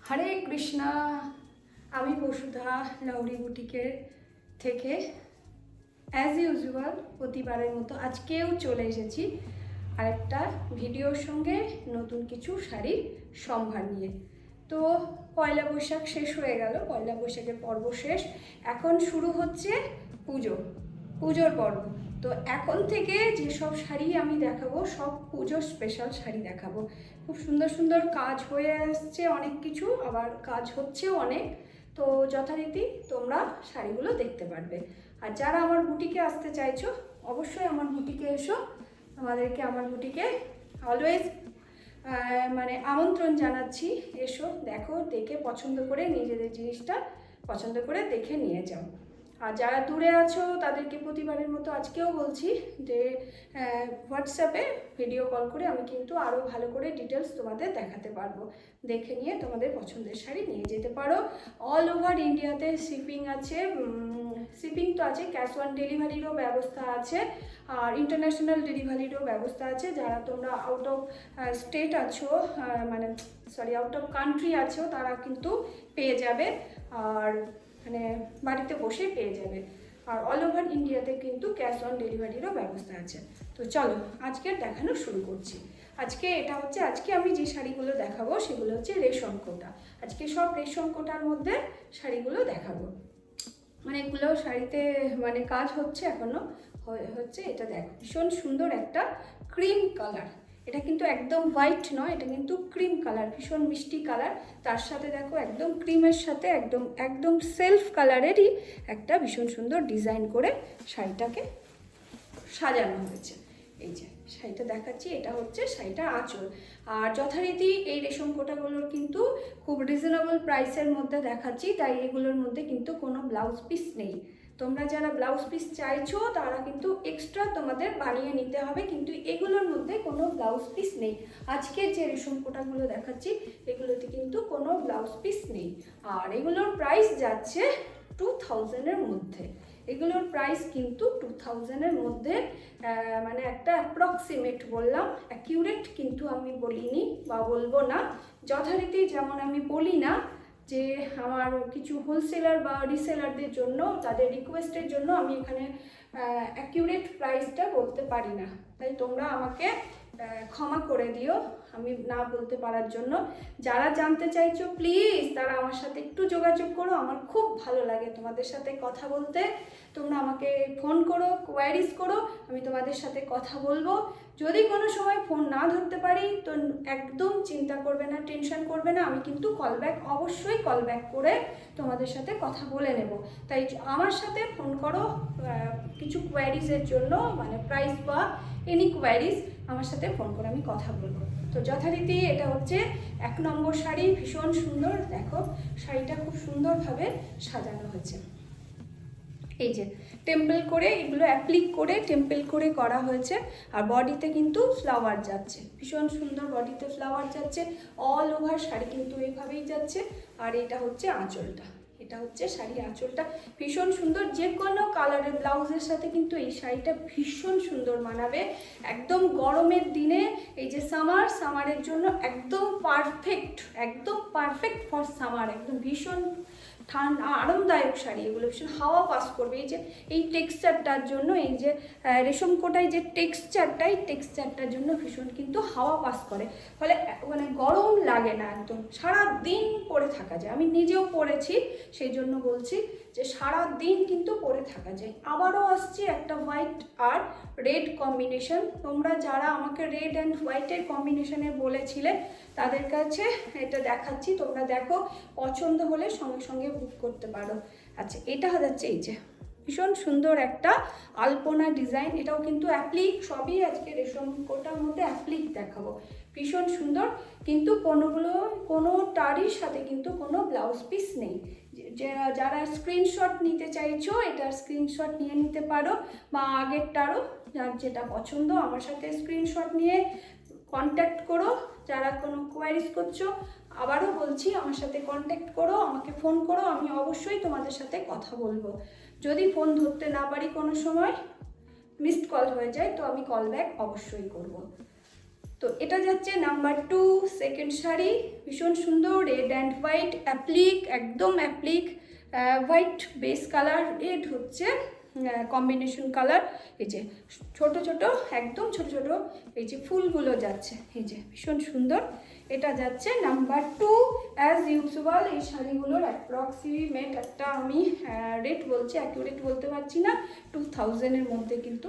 হরে কৃষ্ণা। আমি বসুধা লাউরি বুটিকের থেকে as usual প্রতিবারের মতো আজকেও চলে এসেছি আরেকটা ভিডিওর সঙ্গে নতুন কিছু শাড়ির সম্ভার নিয়ে। তো পয়লা বৈশাখ শেষ হয়ে গেল, পয়লা বৈশাখের পর্ব শেষ, এখন শুরু হচ্ছে পুজোর পর্ব। তো এখন থেকে যেসব শাড়ি আমি দেখাবো সব পুজোর স্পেশাল শাড়ি দেখাবো। খুব সুন্দর সুন্দর কাজ হয়ে আসছে, অনেক কিছু আবার কাজ হচ্ছেও অনেক। তো যথারীতি তোমরা শাড়িগুলো দেখতে পারবে। আর যারা আমার বুটিকে আসতে চাইছো অবশ্যই আমার বুটিকে এসো। আমাদেরকে আমার বুটিকে অলওয়েজ মানে আমন্ত্রণ জানাচ্ছি, এসো, দেখো, দেখে পছন্দ করে নিজেদের জিনিসটা পছন্দ করে দেখে নিয়ে যাও। আর যারা দূরে আছো তাদেরকে প্রতিবারের মতো আজকেও বলছি যে হোয়াটসঅ্যাপে ভিডিও কল করে আমি কিন্তু আরও ভালো করে ডিটেলস তোমাদের দেখাতে পারবো। দেখে নিয়ে তোমাদের পছন্দের শাড়ি নিয়ে যেতে পারো। অল ওভার ইন্ডিয়াতে শিপিং আছে, শিপিং তো আছে, ক্যাশ অন ডেলিভারিরও ব্যবস্থা আছে, আর ইন্টারন্যাশনাল ডেলিভারিরও ব্যবস্থা আছে। যারা তোমরা আউট অফ স্টেট আছো, মানে সরি আউট অফ কান্ট্রি আছো, তারা কিন্তু পেয়ে যাবে, আর মানে বাড়িতে বসে পেয়ে যাবে। আর অল ওভার ইন্ডিয়াতে কিন্তু ক্যাশ অন ডেলিভারিরও ব্যবস্থা আছে। তো চলো আজকের দেখানো শুরু করছি। আজকে আমি যে শাড়িগুলো দেখাবো সেগুলো হচ্ছে রেশম কোটা। আজকে সব রেশম কোটার মধ্যে শাড়িগুলো দেখাবো। মানে এগুলো শাড়িতে মানে কাজ হচ্ছে, এখনো হচ্ছে। এটা দেখো, ভীষণ সুন্দর একটা ক্রিম কালার। এটা কিন্তু একদম হোয়াইট নয়, এটা কিন্তু ক্রিম কালার, ভীষণ মিষ্টি কালার। তার সাথে দেখো একদম ক্রিমের সাথে একদম একদম সেলফ কালারেরই একটা ভীষণ সুন্দর ডিজাইন করে শাড়িটাকে সাজানো হয়েছে। এই যে শাড়িটা দেখাচ্ছি, এটা হচ্ছে শাড়িটার আঁচল। আর যথারীতি এই রেশম কোটাগুলোর কিন্তু খুব রিজনেবল প্রাইসের মধ্যে দেখাচ্ছি, তাই এগুলোর মধ্যে কিন্তু কোনো ব্লাউজ পিস নেই। তোমরা যারা ব্লাউজ পিস চাইছো তারা কিন্তু এক্সট্রা তোমাদের বানিয়ে নিতে হবে, কিন্তু এগুলোর মধ্যে কোনো ব্লাউজ পিস নেই। আজকের যে রেশম কোটাগুলো দেখাচ্ছি এগুলোতে কিন্তু কোনো ব্লাউজ পিস নেই। আর এগুলোর প্রাইস যাচ্ছে 2000-এর মধ্যে। এগুলোর প্রাইস কিন্তু 2000-এর মধ্যে, মানে একটা অ্যাপ্রক্সিমেট বললাম, অ্যাকিউরেট কিন্তু আমি বলিনি বা বলবো না। যথারীতি যেমন আমি বলি না যে আমার কিছু হোলসেলার বা রিসেলারদের জন্য তাদের রিকোয়েস্টের জন্য আমি এখানে অ্যাকিউরেট প্রাইসটা বলতে পারি না, তাই তোমরা আমাকে ক্ষমা করে দিও আমি না বলতে পারার জন্য। যারা জানতে চাইছো প্লিজ তারা আমার সাথে একটু যোগাযোগ করো, আমার খুব ভালো লাগে তোমাদের সাথে কথা বলতে। তোমরা আমাকে ফোন করো, কোয়ারিজ করো, আমি তোমাদের সাথে কথা বলবো। যদি কোনো সময় ফোন না ধরতে পারি তো একদম চিন্তা করবে না, টেনশন করবে না, আমি কিন্তু অবশ্যই কল ব্যাক করে তোমাদের সাথে কথা বলে নেব। তাই আমার সাথে ফোন করো কিছু কোয়ারিজের জন্য, মানে প্রাইস বা এনি কোয়ারিজ, আমার সাথে ফোন করে আমি কথা বলবো। তো যথারীতি এটা হচ্ছে 1 নম্বর শাড়ি, ভীষণ সুন্দর। দেখো শাড়িটা খুব সুন্দরভাবে সাজানো হয়েছে। এই যে টেম্পল করে এগুলো অ্যাপ্লিক করে টেম্পল করে করা হয়েছে, আর বডিতে কিন্তু ফ্লাওয়ার যাচ্ছে, ভীষণ সুন্দর বডিতে ফ্লাওয়ার যাচ্ছে। অল ওভার শাড়ি কিন্তু এইভাবেই যাচ্ছে। আর এটা হচ্ছে আঁচলটা, এটা হচ্ছে শাড়ি আঁচলটা, ভীষণ সুন্দর। যে কোনো কালারের ব্লাউজের সাথে কিন্তু এই শাড়িটা ভীষণ সুন্দর মানাবে। একদম গরমের দিনে, এই যে সামারের জন্য একদম পারফেক্ট ফর সামার, একদম ভীষণ ঠান্ডা আরামদায়ক শাড়ি। এগুলো ভীষণ হাওয়া পাস করবে। এই যে এই টেক্সচারটার জন্য, এই যে রেশম কোটায় যে টেক্সচারটার জন্য ভীষণ কিন্তু হাওয়া পাস করে, ফলে মানে গরম লাগে না, একদম সারা দিন পরে থাকা যায়। আমি নিজেও পরেছি, সেই জন্য বলছি যে সারা দিন কিন্তু পরে থাকা যায়। আবারও আসছে একটা হোয়াইট আর রেড কম্বিনেশন। তোমরা যারা আমাকে রেড অ্যান্ড হোয়াইটের কম্বিনেশনে বলেছিলে তাদের কাছে এটা দেখাচ্ছি, তোমরা দেখো, পছন্দ হলে সঙ্গে সঙ্গে বুক করতে পারো। আচ্ছা, এটা যাচ্ছে এই যে ভীষণ সুন্দর একটা আলপনা ডিজাইন, এটাও কিন্তু অ্যাপ্লিক, সবই আজকে রেশম কোটার মধ্যে অ্যাপ্লিক দেখাবো। ভীষণ সুন্দর, কিন্তু কোনোটারই সাথে কিন্তু কোনো ব্লাউজ পিস নেই। যারা স্ক্রিনশট নিতে চাইছো এটার স্ক্রিনশট নিয়ে নিতে পারো, বা আগেরটারও যার যেটা পছন্দ আমার সাথে স্ক্রিনশট নিয়ে কন্ট্যাক্ট করো। যারা কোনো কোয়ারিজ করছো আবারও বলছি আমার সাথে কন্ট্যাক্ট করো, আমাকে ফোন করো, আমি অবশ্যই তোমাদের সাথে কথা বলবো। যদি ফোন ধরতে না পারি, কোনো সময় মিসড কল হয়ে যায়, তো আমি কল ব্যাক অবশ্যই করব। তো এটা যাচ্ছে নাম্বার 2 সেকেন্ড শাড়ি, ভীষণ সুন্দর রেড অ্যান্ড হোয়াইট অ্যাপ্লিক, একদম applique, white base colour, red হচ্ছে কম্বিনেশন কালার। এই যে ছোট ছোট, একদম ছোট ছোট এই যে ফুলগুলো যাচ্ছে, এই যে ভীষণ সুন্দর। এটা যাচ্ছে নাম্বার 2 অ্যাজ ইউজুয়াল। এই শাড়িগুলোর অ্যাপ্রক্সিমেট একটা আমি রেট বলছি, অ্যাকুরেট বলতে পারছি না, 2000-এর মধ্যে কিন্তু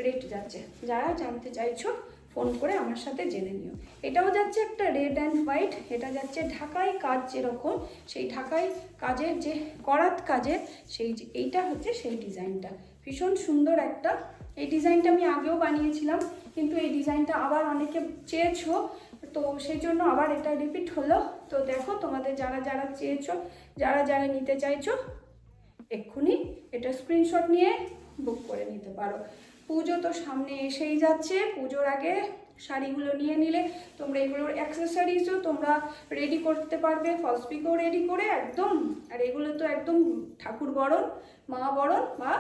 রেট যাচ্ছে। যারা জানতে চাইছো ফোন করে আমার সাথে জেনে নিও। এটাও যাচ্ছে একটা রেড অ্যান্ড হোয়াইট, এটা যাচ্ছে ঢাকাই কাজ যেরকম, সেই ঢাকাই কাজের যে করাত কাজের সেই এইটা হচ্ছে সেই ডিজাইনটা, ভীষণ সুন্দর একটা। এই ডিজাইনটা আমি আগেও বানিয়েছিলাম, কিন্তু এই ডিজাইনটা আবার অনেকে চেয়েছো, তো সেই জন্য আবার এটা রিপিট হলো। তো দেখো তোমাদের যারা যারা চেয়েছো, যারা যারা নিতে চাইছো, এক্ষুনি এটা স্ক্রিনশট নিয়ে বুক করে নিতে পারো। পুজো তো সামনে এসেই যাচ্ছে, পুজোর আগে শাড়িগুলো নিয়ে নিলে তোমরা এগুলোর অ্যাক্সেসরিজও তোমরা রেডি করতে পারবে, ফলস পিকও রেডি করে একদম। আর এগুলো তো একদম ঠাকুর বরণ, মা বরণ বা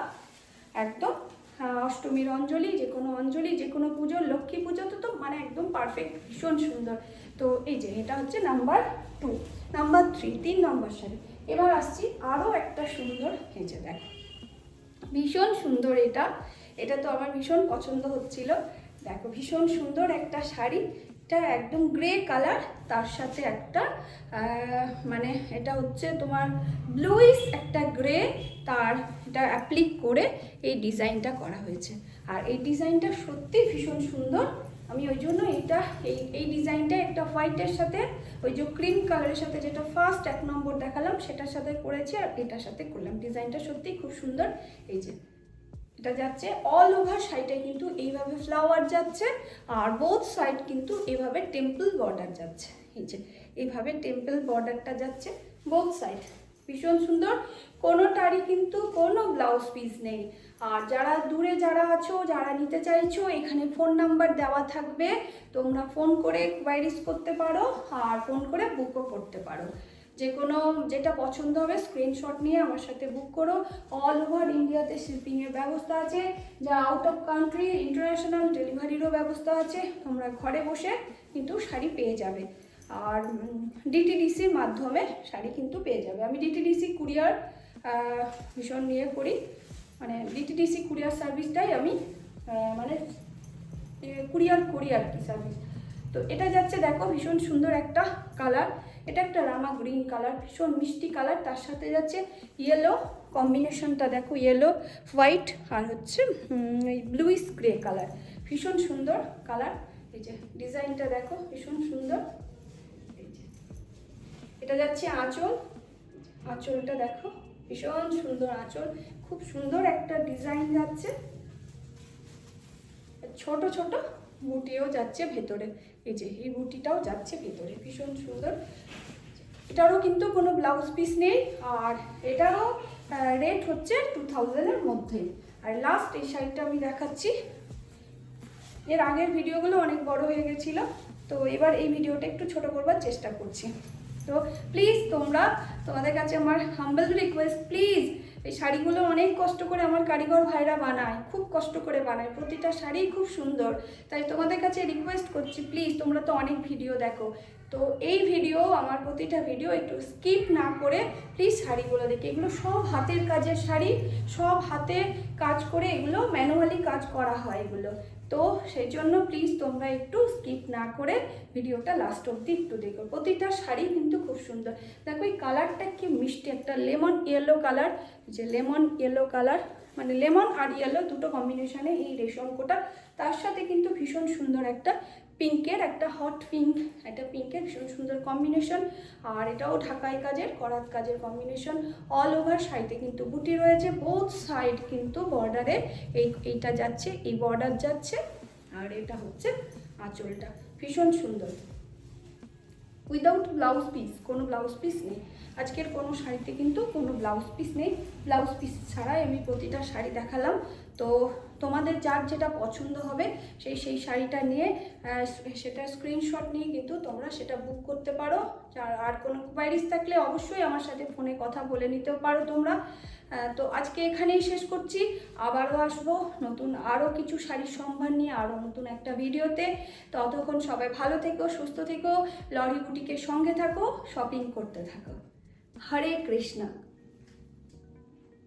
একদম অষ্টমীর অঞ্জলি, যে কোনো অঞ্জলি, যে কোনো পুজো, লক্ষ্মী পুজো তো মানে একদম পারফেক্ট, ভীষণ সুন্দর। তো এই যে এটা হচ্ছে নাম্বার 2। নাম্বার 3 3 নম্বর শাড়ি। এবার আসছি আরও একটা সুন্দর, এই যে দেখো ভীষণ সুন্দর, এটা এটা তো আমার ভীষণ পছন্দ হচ্ছিল। দেখো ভীষণ সুন্দর একটা শাড়ি, এটা একদম গ্রে কালার, তার সাথে একটা মানে এটা হচ্ছে তোমার ব্লুইশ একটা গ্রে, তার এটা অ্যাপ্লিক করে এই ডিজাইনটা করা হয়েছে। আর এই ডিজাইনটা সত্যি ভীষণ সুন্দর। আমি ওই জন্য এইটা এই ডিজাইনটা একটা হোয়াইটের সাথে ওই যে ক্রিম কালারের সাথে যেটা ফার্স্ট 1 নম্বর দেখালাম সেটার সাথে করেছি, আর এটার সাথে করলাম। ডিজাইনটা সত্যি খুব সুন্দর। এই যে এটা যাচ্ছে অল ওভার সাইডে কিন্তু এইভাবে ফ্লাওয়ার যাচ্ছে, আর বোথ সাইড কিন্তু এইভাবে টেম্পল বর্ডার যাচ্ছে। এই যে এইভাবে টেম্পল বর্ডারটা যাচ্ছে বোথ সাইড, ভীষণ সুন্দর। কোনোটারই কিন্তু কোনো ব্লাউজ পিস নেই। আর যারা দূরে যারা আছো, যারা নিতে চাইছো, এখানে ফোন নাম্বার দেওয়া থাকবে, তোমরা ফোন করে কোয়ারিজ করতে পারো আর ফোন করে বুকও করতে পারো। যে কোনো যেটা পছন্দ হবে স্ক্রিনশট নিয়ে আমার সাথে বুক করো। অল ওভার ইন্ডিয়াতে শিপিংয়ের ব্যবস্থা আছে, যা আউট অফ কান্ট্রি ইন্টারন্যাশনাল ডেলিভারিরও ব্যবস্থা আছে। তোমরা ঘরে বসে কিন্তু শাড়ি পেয়ে যাবে। আর ডিটিডিসির মাধ্যমে শাড়ি কিন্তু পেয়ে যাবে। আমি ডিটিডিসি কুরিয়ার ভীষণ নিয়ে করি, মানে ডিটিডিসি কুরিয়ার সার্ভিসটাই আমি মানে কুরিয়ার করি আর কি সার্ভিস। তো এটা যাচ্ছে দেখো ভীষণ সুন্দর একটা কালার, এটা একটা রামা গ্রিন কালার, ভীষণ মিষ্টি কালার, তার সাথে যাচ্ছে ইয়েলো কম্বিনেশনটা দেখো, ইয়েলো হোয়াইট আর হচ্ছে এই ব্লুইশ গ্রে কালার, ভীষণ সুন্দর কালার। এই যে ডিজাইনটা দেখো ভীষণ সুন্দর। এই যে এটা যাচ্ছে আঁচল, আঁচলটা দেখো ভীষণ সুন্দর আঁচল, খুব সুন্দর একটা ডিজাইন যাচ্ছে, ছোট ছোট বুটিও যাচ্ছে ভেতরে। এই যে এই বুটিটাও যাচ্ছে ভেতরে, ভীষণ সুন্দর। এটারও কিন্তু কোনো ব্লাউজ পিস নেই, আর এটারও রেট হচ্ছে 2000-এর মধ্যেই। আর লাস্ট এই শাড়িটা আমি দেখাচ্ছি। এর আগের ভিডিওগুলো অনেক বড় হয়ে গেছিলো, তো এবার এই ভিডিওটা একটু ছোট করবার চেষ্টা করছি। তো প্লিজ তোমাদের কাছে আমার হাম্বল রিকোয়েস্ট, প্লিজ এই শাড়িগুলো অনেক কষ্ট করে আমার কারিগর ভাইরা বানায়, খুব কষ্ট করে বানায়, প্রতিটা শাড়ি খুব সুন্দর। তাই তোমাদের কাছে রিকোয়েস্ট করছি, প্লিজ তোমরা তো অনেক ভিডিও দেখো, তো এই ভিডিও আমার প্রতিটা ভিডিও একটু স্কিপ না করে প্লিজ শাড়িগুলো দেখে। এগুলো সব হাতের কাজের শাড়ি, সব হাতে কাজ করে এগুলো ম্যানুয়ালি কাজ করা হয় এগুলো। তো সেই জন্য প্লিজ তোমরা একটু স্কিপ না করে ভিডিওটা লাস্ট অবধি একটু দেখো। প্রতিটা শাড়ি কিন্তু খুব সুন্দর। দেখো এই কালারটা কি মিষ্টি, একটা লেমন ইয়েলো কালার, যে লেমন ইয়েলো কালার মানে লেমন আর ইয়েলো দুটো কম্বিনেশনে এই রেশম কোটা, তার সাথে কিন্তু ভীষণ সুন্দর একটা পিঙ্কের, একটা হট পিঙ্ক, একটা পিঙ্কের ভীষণ সুন্দর কম্বিনেশন। আর এটাও ঢাকাই কাজের করাত কাজের কম্বিনেশন। অল ওভার সাইডে কিন্তু বুটি রয়েছে, বোথ সাইড কিন্তু বর্ডারে এইটা যাচ্ছে, এই বর্ডার যাচ্ছে, আর এটা হচ্ছে আঁচলটা, ভীষণ সুন্দর। উইদাউট ব্লাউজ পিস, কোনো ব্লাউজ পিস নেই আজকের কোনো শাড়িতে, কিন্তু কোনো ব্লাউজ পিস নেই। ব্লাউজ পিস ছাড়াই আমি প্রতিটা শাড়ি দেখালাম। তো তোমাদের যার যেটা পছন্দ হবে সেই শাড়িটা নিয়ে সেটা স্ক্রিনশট নিয়ে কিন্তু তোমরা সেটা বুক করতে পারো। আর কোনো কোয়ারিজ থাকলে অবশ্যই আমার সাথে ফোনে কথা বলে নিতেও পারো তোমরা। তো আজকে এখানেই শেষ করছি, আবারও আসবো নতুন আরও কিছু শাড়ির সম্ভার নিয়ে আরও নতুন একটা ভিডিওতে। ততক্ষণ সবাই ভালো থেকো, সুস্থ থেকো, লরি বুটিকের সঙ্গে থাকো, শপিং করতে থাকো। হরে কৃষ্ণ।